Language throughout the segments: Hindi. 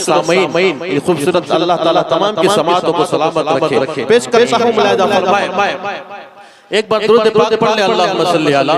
सामईन ये खूबसूरत अल्लाह ताला तमाम की समातों को सलामत रखे। पेश करता हूं मुलाहिजा फरमाए एक बार दुरूद पाक पढ़ ले अल्लाहुम्मा सल्ली अला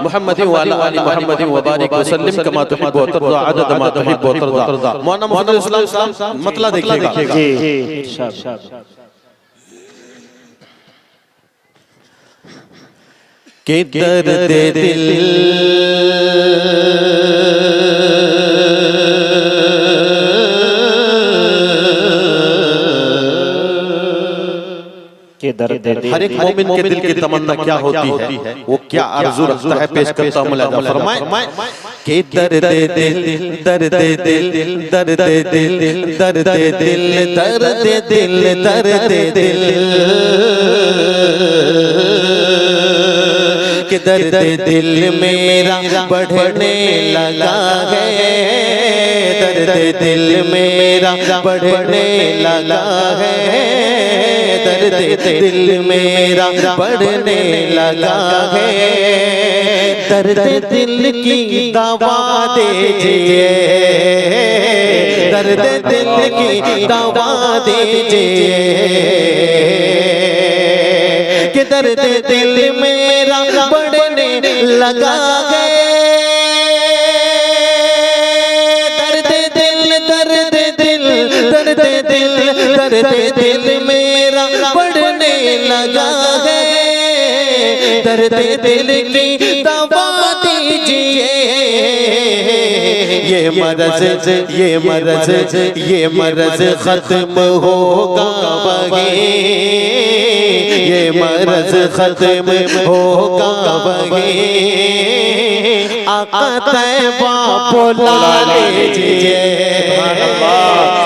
मुहम्मद व अला आलि मुहम्मद व बारिक व सल्लिम कमा तुहिब्बु व तर्दा अदद मा तुहिब्बु व तर्दा। मौलाना मुहम्मद इस्लाम मतलब देखिएगा जी इरशाद के दर्द दिल के दर्द हर एक मोमिन के दिल की तमन्ना क्या होती है, वो क्या आरज़ू रखता है, पेश करता हूं मुलाहिजा फरमाए के दर्द दिल दर्द दिल दर्द दिल दर्द दिल दर्द दिल दर्द दिल के दर्द दिल मेरा बढ़ने लगा है, दर्द दिल मेरा बढ़ने लगा है, दर्द दिल मेरा बढ़ने लगा है, दर्द दिल की दवा दीजिए, दर्द दिल की दवा दीजिए कि दर्द दिल मेरा बढ़ने लगा है, दर्द दिल दर्द दिल दर्द दिल दर्द दिल मेरा बढ़ने लगा है, दर्द दिल की दवा दीजिए, ये मरज़ खत्म होगा वही, ये मरज़ खत्म होगा वही, आका तैबा बुला लीजिए,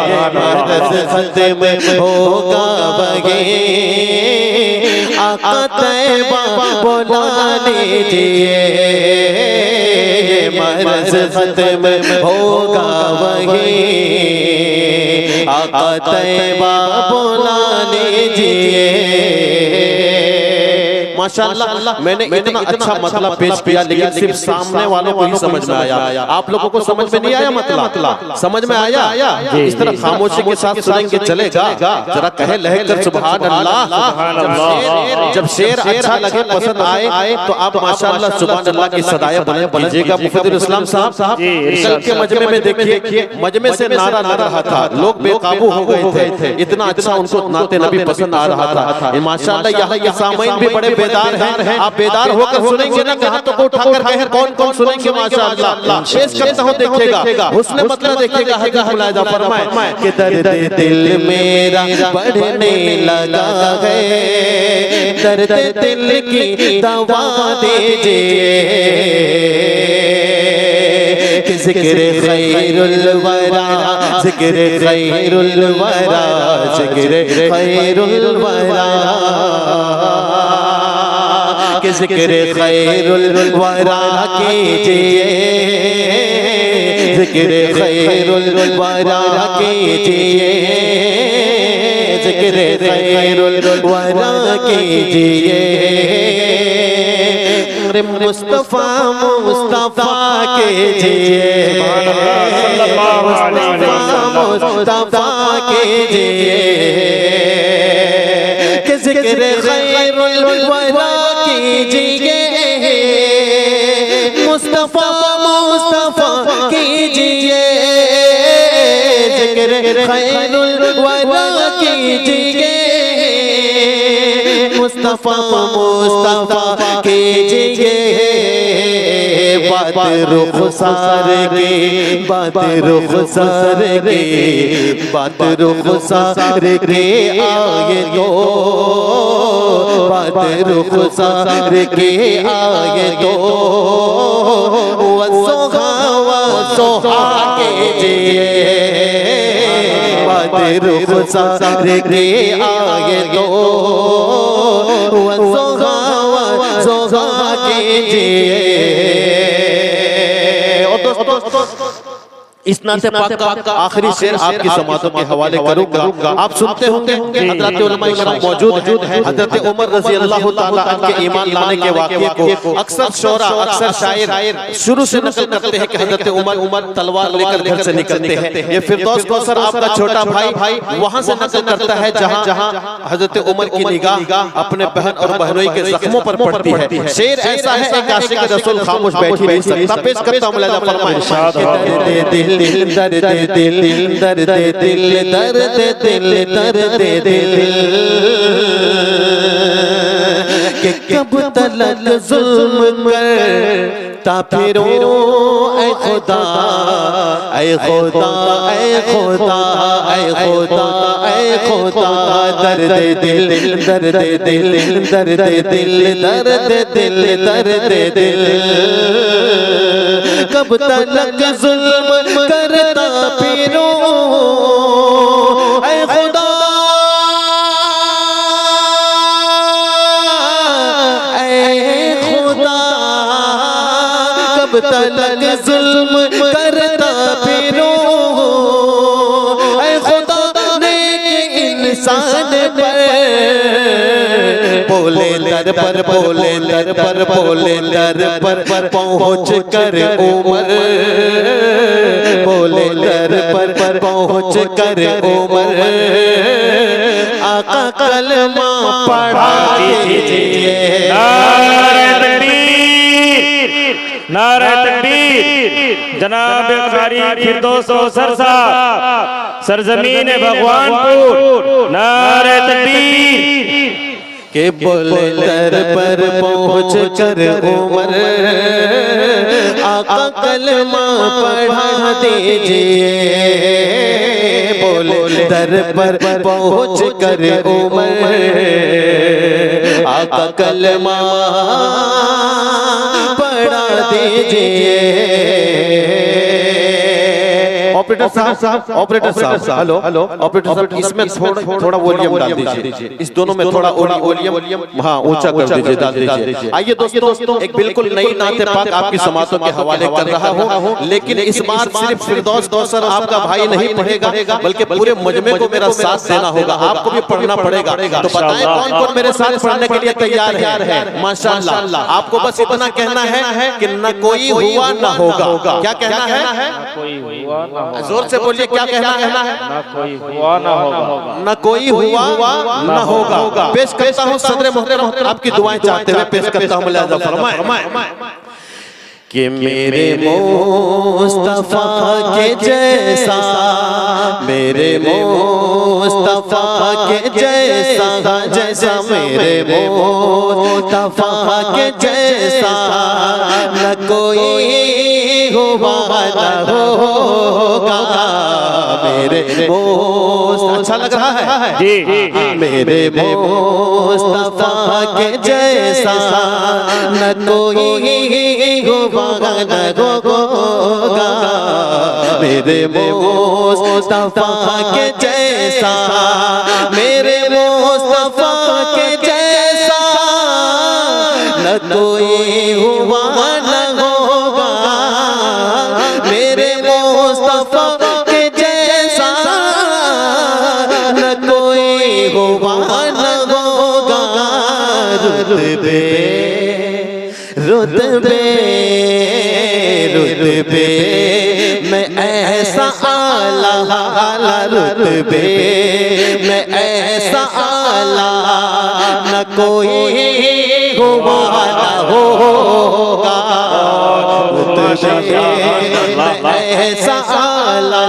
ये मरज़ खत्म होगा वही, आका तैबा बुला लीजिए, ये मरज़ खत्म होगा वही, आका तैबा बुला लीजिए। माशाअल्लाह मैंने इतना अच्छा मतलब पेश किया, लेकिन सिर्फ सामने वालों को ही समझ में आया, आप लोगों को समझ में नहीं आया मतलब समझ में आया? इस तरह खामोशी के साथ सुनेंगे चलेगा, जरा कहे लहकर सुभान अल्लाह। जब शेर अच्छा लगे पसंद आए तो आप माशाअल्लाह सुभान अल्लाह की सदाएं बुलंद कीजिएगा। मुफद्दिल इस्लाम साहब कल के मजमे में देखिए, मजमे से नारा लग रहा था, लोग बेकाबू हो गए थे, इतना अच्छा उनको नाते नबी पसंद आ रहा था। माशाअल्लाह यहाँ के सामईन भी बड़े बेदार हैं, आप बेदार होकर सुनेंगे ना, हाथों को उठाकर कहें कौन कौन सुनेंगे माशाअल्लाह। पेश करता हूं देखिएगा, हुस्न मतलब देखिएगा, हक़ मुलाहिजा फरमाए कि दर्द दिल मेरा बढ़ने लगा है, दर्द दिल की दवा दीजिए, ज़िक्र खैरुल वरा ज़िक्र खैरुल वरा ज़िक्र खैरुल वरा कि ज़िक्र खैरुल वरा कीजिए, ज़िक्र खैरुल वरा कीजिए, ज़िक्र खैरुल वरा कीजिए, मुस्तफा मुस्तफा कीजिए, मुस्तफा कीजिए, कि ज़िक्र खैरुल वरा कीजिए, मुस्तफा मुस्तफा कीजिए, ज़िक्र खैरुल वरा कीजिए, मुस्तफा मुस्तफा कीजिए, बात रुखसार की बात रुखसार की बात रुखसार के आए तो, बात रुखसार के आए तो, वसोहा कीजिए, बात रुखसार के आए तो, वसोहा कीजिए। इस नाते पाक का आखिरी शेर आपकी समातों के हवाले करूंगा। आप सुनते होंगे हज़रत उलमा इकराम मौजूद हैं। हज़रत उमर रज़ी अल्लाह ताला अन्हु के ईमान लाने के वाक़ये को अक्सर शोरा अक्सर शायर शुरू से नकल करते हैं कि हज़रत उमर तलवार लेकर घर से निकलते हैं। ये फिरदौस कौसर आपका छोटा भाई वहां से नकल करता है जहां हज़रत उमर की निगाह अपने बहन और बहनोई के जख्मों पर पड़ती है। शेर ऐसा है एक आशिक रसूल खामोश बैठ ही नहीं सकता। पेश करता हूं मुलाज़ा फरमाएं। दर्द दिल दर्द दिल दर्द दिल दर्द दिल कि कब तलक जुल्म करता फिरो ऐ खुदा ऐ खुदा ऐ खुदा ऐ खुदा ऐ खुदा दर्द दिल दर्द दिल दर्द दिल दर्द दिल दर्द दिल कब तलक जुल्म करता फिरो ऐ खुदा ऐ खुदा कब तलक जुल्म करता फिरो ऐ खुदा नेक इंसान पर बोले दर पर बोले दर पर बोले दर पर पहुँच कर उमर बोले दर पर पहुँच कर उमर आका कलमा पढ़ा दीजिए। नारे तकबीर नारे तकबीर। जनाब कारी फिरदौस कौसर साहब सरजमीन भगवानपुर नारे तकबीर। के बोले दर पर पहुँच कर उमर आका कलमा पढ़ा दीजिए। बोले दर पर पहुँच कर उमर आका कलमा पढ़ा दीजिए। ऑपरेटर साहब हेलो ऑपरेटर साहब इसमें थोड़ा वॉल्यूम डाल दीजिए। इस दोनों में थोड़ा वॉल्यूम हाँ ऊंचा कर दीजिए डाल दीजिए। आइए दोस्तों एक बिल्कुल नई नाते पाक आपकी समातों के हवाले कर रहा हूँ, लेकिन इस बार सिर्फ फिरदौस कौसर आपका भाई नहीं पढ़ेगा बल्कि पूरे मजमे को मेरा साथ देना होगा। आपको भी पढ़ना पड़ेगा। तो बताएं कौन कौन मेरे साथ पढ़ने के लिए तैयार है? माशाअल्लाह। आपको बस इतना कहना है कि न कोई हुआ न होगा। क्या कहना है? जोर से बोलिए क्या कहना है? ना कोई हुआ ना होगा। न कोई हुआ न होगा। पेश करता हूँ सदर मोहतरम आपकी दुआएं चाहते हुए पेश करता हूँ मुलाज़ा फरमाएं कि मेरे मुस्तफा के जैसा मेरे मुस्तफा के जैसा जैसा मेरे मुस्तफा के जैसा न कोई हुआ न होगा। मेरे अच्छा लग रहा है जी। मेरे मुस्तफा के जैसा न कोई होगा न होगा। मेरे मुस्तफा के जैसा मेरे मुस्तफा के जैसा न कोई हुआ न होगा। मेरे मुस्तफा के जैसा न कोई हुआ न होगा। रुतबे रुतबे रुतबे मैं ऐसा आला आला रुतबे मैं ऐसा आला न कोई हुआ न होगा। रुतबे मैं ऐसा आला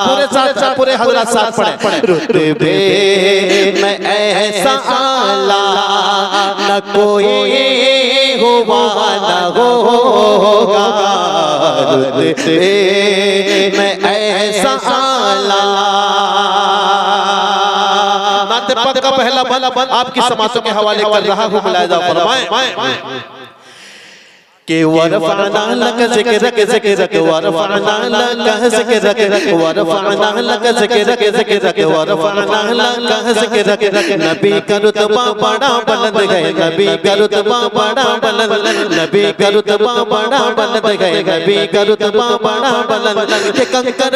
पूरे साथ पूरे हजरत साथ पढ़े। रुतबे मैं ऐसा आला न कोई हुआ न होगा। रुतबे मैं ऐसा आला नाते पाक का पहला बल आपकी समातों के हवाले कर रहा हूँ। मुलाज़ा फरमाएं के वरफअना लक ज़िक्रक ज़िक्रक वरफअना लक ज़िक्रक वरफअना लक ज़िक्रक ज़िक्रक वरफअना लक ज़िक्रक नबी का रुतबा बड़ा बुलंद है नबी का रुतबा बड़ा बुलंद नबी का रुतबा बड़ा बुलंद है नबी का रुतबा बड़ा बुलंद के कंकर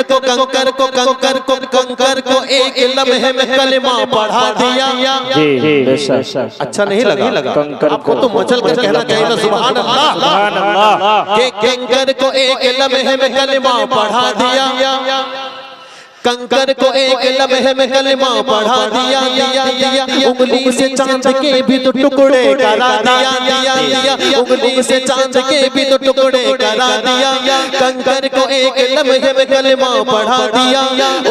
को एक लम्हे में कलिमा पढ़ा दिया। जी बेशक। अच्छा नहीं लगा आपको तो मचल कर कहना चाहिए ना सुभान अल्लाह। के कंकर को एक लम्हे में कलिमा पढ़ा दिया कंकर को एक लम्हे में कलिमा पढ़ा दिया उंगली से चांद के भी तो टुकड़े करा दिया उंगली से चांद के भी तो टुकड़े करा दिया कंकर को एक लम्हे में कलिमा पढ़ा दिया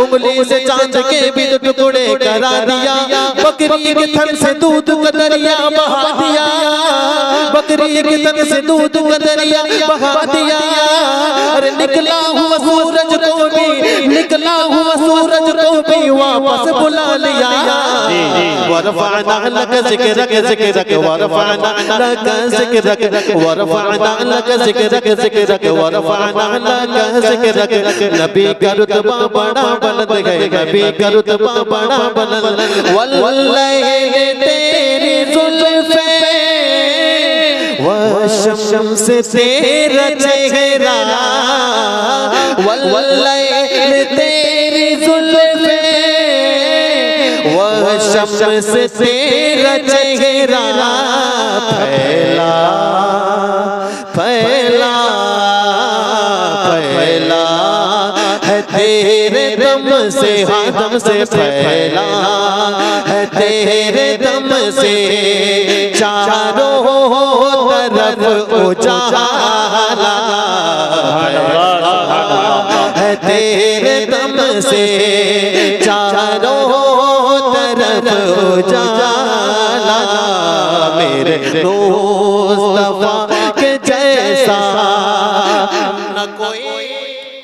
उंगली से चांद के भी तो टुकड़े करा दिया बकरी के थन से दूध का दरिया बहा दिया बकरी के थन से दूध का दरिया बहा दिया अरे निकला हुआ सूरज को भी वापस बुला लिया वरफअना लक ज़िक्रक ज़िक्रक वरफअना लक ज़िक्रक वरफअना लक ज़िक्रक ज़िक्रक वरफअना लक ज़िक्रक नबी का रुतबा बड़ा बुलंद है नबी का रुतबा बड़ा बुलंद वल्लैल तेरी जुल्फ़े वशम्स तेरा चेहरा वल्लैल तेरी जुल्फ़े वशम्स तेरा चेहरा फैला फैला फैला है तेरे दम से हाँ दम से फैला है तेरे दम से चारों तरफ उजाला है तेरे दम से चारों तरफ उजाला मेरे मुस्तफा के जैसा न कोई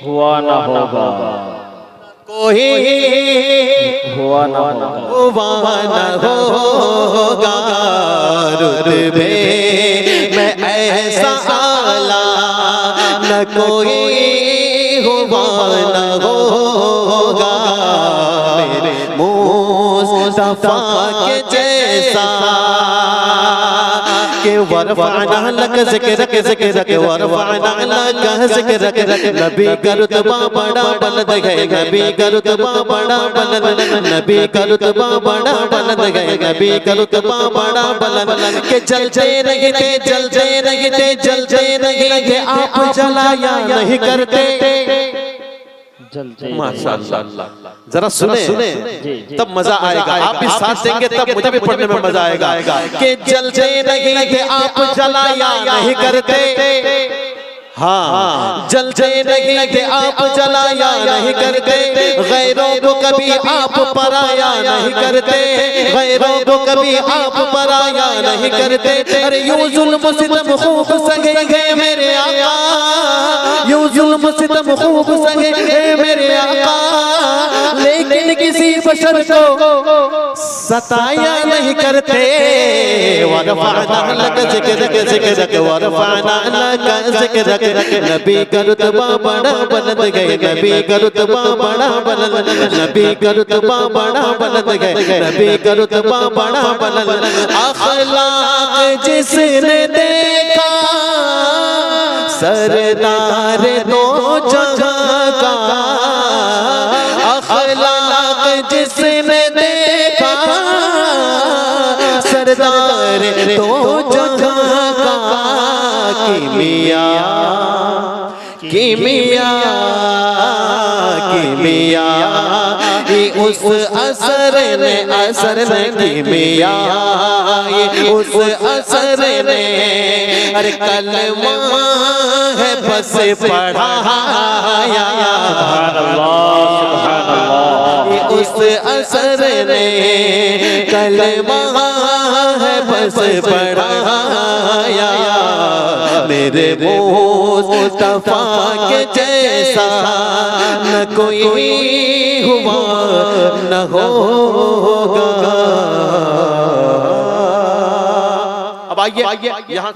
हुआ ना होगा कोई हुआ ना होगा रुतबे में ऐसा आला न कोई हुआ न होगा मेरे मुस्तफा के जैसा के वरफअना लक ज़िक्रक ज़िक्रक वरफअना लक ज़िक्रक नबी का रुतबा बड़ा बुलंद है नबी का रुतबा बड़ा बुलंद नबी का रुतबा बड़ा बुलंद है नबी का रुतबा बड़ा बुलंद के जलते नहीं थे आप जलाया नहीं करते माशाअल्लाह जरा सुने तब मजा आएगा आप भी साथ देंगे तब मुझे भी पढ़ने में मजा आएगा कि जलते नहीं थे आप जलाया नहीं करते हाँ जलते नहीं थे आप जलाया नहीं करते गैरों को कभी आप पराया नहीं करते गैरों को कभी आप पराया नहीं करते अरे यूं जुल्म सितम खूब सहेंगे मेरे आका यूं जुल्म सितम खूब सहेंगे मेरे आका लेकिन किसी बशर को सताया नहीं करते वरफअना लक ज़िक्रक ज़िक्रक वरफअना लक ज़िक्रक नबी का रुतबा बड़ा बुलंद है नबी का रुतबा बड़ा बुलंद नबी का रुतबा बड़ा बुलंद है नबी का रुतबा बड़ा बुलंद अखलाक जिसने देखा सरदार दो जहां का अखलाक जिसने देखा सरदार दो जहां का किमिया किमिया किमिया उस असर ने किमिया उस असर ने अरे कलमा है बस पढ़ाया उस असर ने कलमा है बस पढ़ाया मेरे मुस्तफा के जैसा न कोई हुआ न होगा। अब आइए यहाँ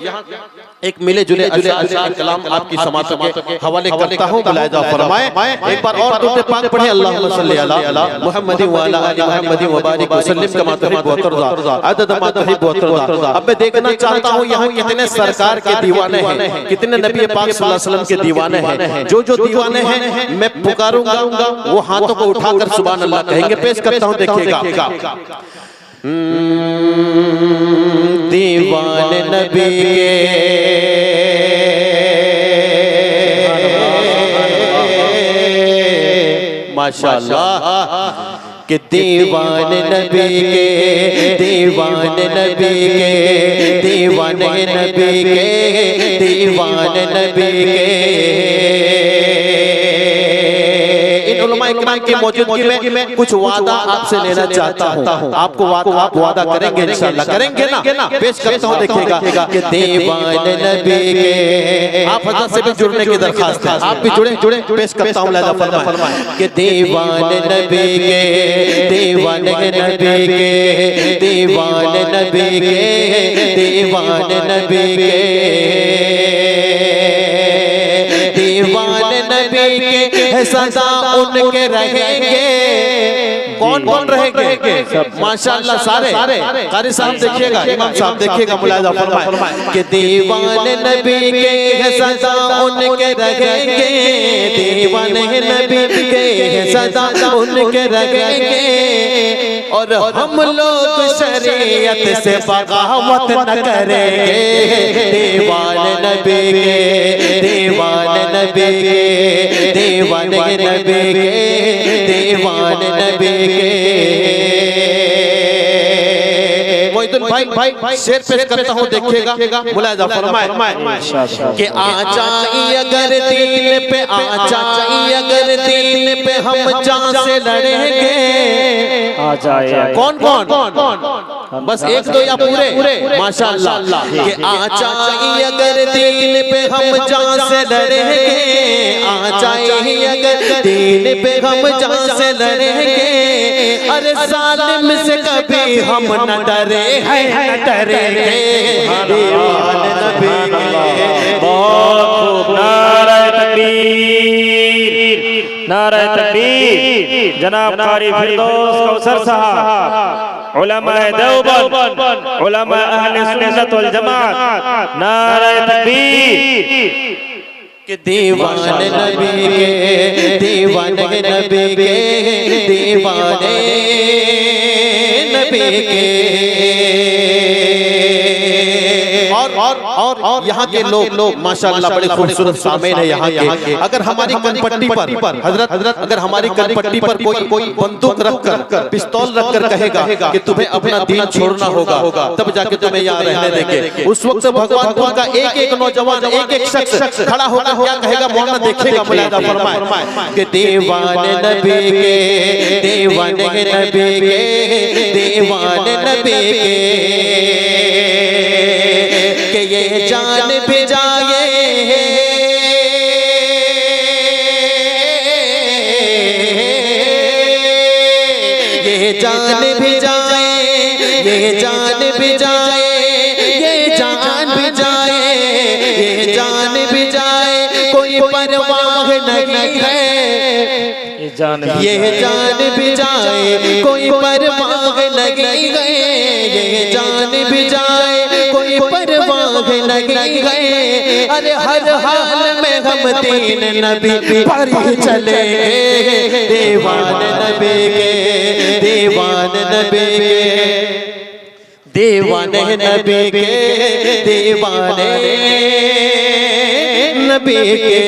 एक मिले जुले कलाम आपकी समातों के हवाले करता हूँ। मुलाहिजा फरमाए एक बार और दुरूद पाक पढ़े, अल्लाहुम्मा सल्ली अला मुहम्मदिन व अला आलि मुहम्मदिन व बारिक वसल्लिम कमा तुहिब्बु व तर्ज़ा अदद मा तुहिब्बु व तर्ज़ा। अब मैं देखना चाहता हूँ यहाँ कितने सरकार के दीवाने हैं, कितने नबी पाक सल्लल्लाहु अलैहि वसल्लम के दीवाने हैं। जो दीवाने हैं मैं पुकारूंगा वो हाथों को उठाकर सुभान अल्लाह कहेंगे। पेश करता हूँ, देखिएगा। दीवाने नबी के माशाअल्लाह कि दीवाने नबी के, दीवाने नबी के, दीवाने नबी के, दीवाने नबी के। इन उलमा इकराम की मौजूदगी में कुछ वादा आपसे लेना चाहता हूँ। आपको आप वादा करेंगे इंशाअल्लाह, करेंगे ना? पेश करता हूँ, देखिएगा कि दीवाने नबी के। आप हज़रत से भी जुड़ने की दरखास्त है, आप भी जुड़े। पेश करता हूँ, मुलाहिजा फरमाए कि दीवाने नबी के, दीवाने नबी के, दीवाने नबी के, दीवाने नबी के, दीवाने नबी के सदा उनके रहेंगे। कौन रहेंगे? माशाअल्लाह सारे। कारी साहब देखिएगा, इमाम साहब देखिएगा, मुलाहिजा फरमाए कि दीवाने नबी के सदा उनके रहेंगे, दीवाने नबी के सदा उनके रहेंगे। और हम लोग शरीयत से बगावत न करेंगे। दीवाने नबी के, दीवाने नबी के, दीवाने नबी के, दीवाने नबी के। मोहिद्दीन भाई शेर पेश करता हूँ, देखिएगा, मुलाहिजा फरमाए कि आ जाए अगर दीन पे, आ जाए अगर दीन पे हम जान से लड़ेंगे। आ जाए कौन? बस एक दो या पूरे? माशाअल्लाह कि आ जाए अगर दीन पे हम जान से लड़ेंगे। आ जाए अगर दीन पे हम जान से लड़ेंगे। अरे जालिम से कभी हम न डरे हैं, न डरेंगे। दीवाने नबी के। बहुत खूब। नारे तकबीर, नारे तकबीर। जनाब कारी फिरदौस कौसर साहब, उलमाए देवबंद, उलमाए अहले सुन्नत वल जमात, नारे तकबीर। कि दीवाने नबी के, दीवाने नबी के, दीवाने नबी के। और यहाँ के लोग माशाअल्लाह बड़े खूबसूरत सामेन है यहाँ के। अगर हमारी कनपट्टी पर हजरत अगर हमारी कनपट्टी पर कोई बंदूक रखकर, पिस्तौल रखकर कहेगा कि तुम्हें अपना दीन छोड़ना होगा, तब जाके तुम्हें यहाँ रहने देंगे। उस वक्त भगवानपुर का एक नौजवान, एक शख्स खड़ा होगा, क्या कहेगा? मौलाना देखिएगा, मुलाहिजा फरमाए कि दीवाने नबी के, दीवाने नबी के, दीवाने नबी के। कि ये जान भी जाए, ये जान भी जाए, ये जान भी जाए, ये जान भी जाए, ये जान भी जाए, कोई परवाह नहीं है। ये जान भी जाए, कोई परवाह नहीं है। ये जान भी जाए, कोई परवाह नहीं है। अरे हर हाल में हम दीन नबी पर ही चलेंगे। दीवाने नबी के, दीवाने नबी के, दीवाने नबी के, दीवाने नबी के।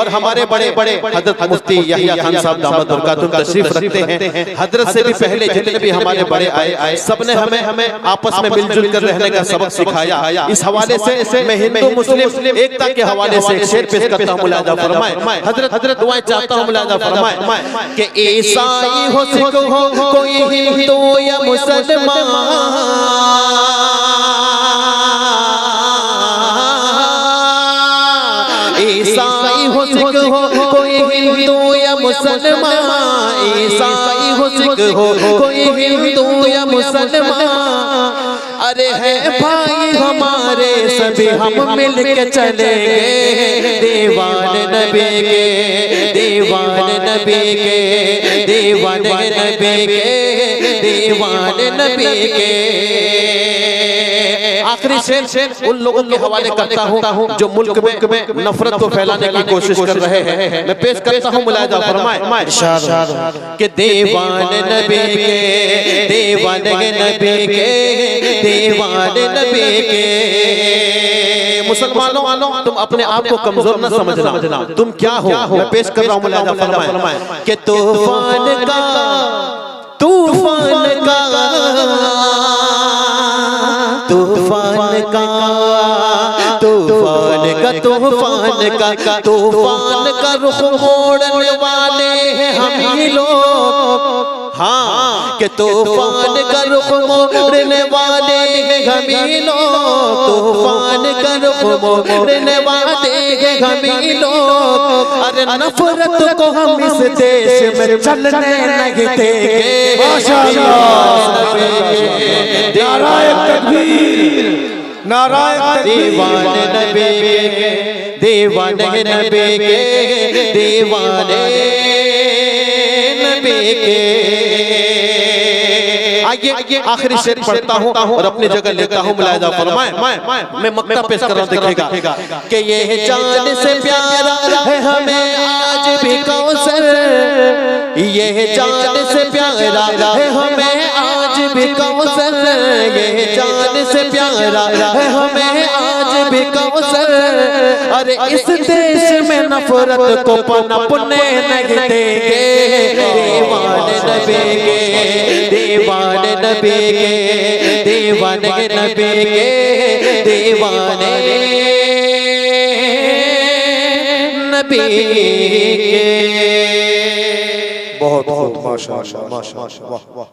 और हमारे बड़े हजरत मुफ्ती यहिया खान साहब दामद बरकातुहू तशरीफ रखते हैं। हजरत से भी पहले जितने भी हमारे बड़े आए, सबने हमें आपस में मिलजुल कर रहने का सबक सिखाया। इस हवाले से मैं हिंदू मुस्लिम एकता के हवाले से एक शेर पेश करता हूँ, मुलाहिजा फरमाए। हजरत दुआएं चाहता हूँ, मुलाहिजा फरमाए कि ईसाई हो, सिख हो, कोई हिंदू या मुसलमान, ईसाई हो, सिख हो, कोई हिंदू या मुसलमान, ईसाई हो, सिख हो, कोई हिंदू या मुसलमान। अरे है भाई हमारे सभी हम मिल के चलेंगे दीवाने नबी के, दीवाने नबी के, दीवाने नबी के, दीवाने नबी के। आखिरी शेर उन लोगों के हवाले करता हूँ जो मुल्क में नफरत को फैलाने की कोशिश कर रहे हैं। मैं पेश करता हूँ मुलाहिजा फरमाए कि दीवाने नबी के, दीवाने नबी के, दीवाने नबी के। मुसलमानों तुम अपने आप को कमजोर न समझना, तुम क्या हो। मैं पेश कर रहा हूँ मुलाहिजा फरमाए कि तूफान का, तूफान का, तूफान का, तूफान का, तूफान का, तूफान का रुख मोड़ने वाले हैं हम ही लोग। हाँ कि तूफान का रुख मोड़ने वाले हैं हम ही लोग, तूफान का रुख मोड़ने वाले हैं हम ही लोग। अरे नफरत को हम इस देश में चलने नहीं देंगे। नाराए तकबीर, नाराए दीवाने नबी के, दीवाने नबी के, दीवाने नबी के। आइए आखिरी शेर पढ़ता हूँ और अपनी जगह लेता हूँ मुलाहिजा फरमाए। मैं मक्ता पेश कर रहा हूँ, देखिएगा कि ये जान से प्यारा है हमें आज भी कौसर, ये जान से प्यारा है हमें आज भी कौसर, ये जान से प्यारा है हमें आज भी कौसर। अरे इस देश में नफरत को पनपने नहीं देंगे दीवाने नबी के, दीवाने नबी के, दीवाने नबी के, दीवाने नबी के। बहुत बहुत माशाअल्लाह, माशाअल्लाह।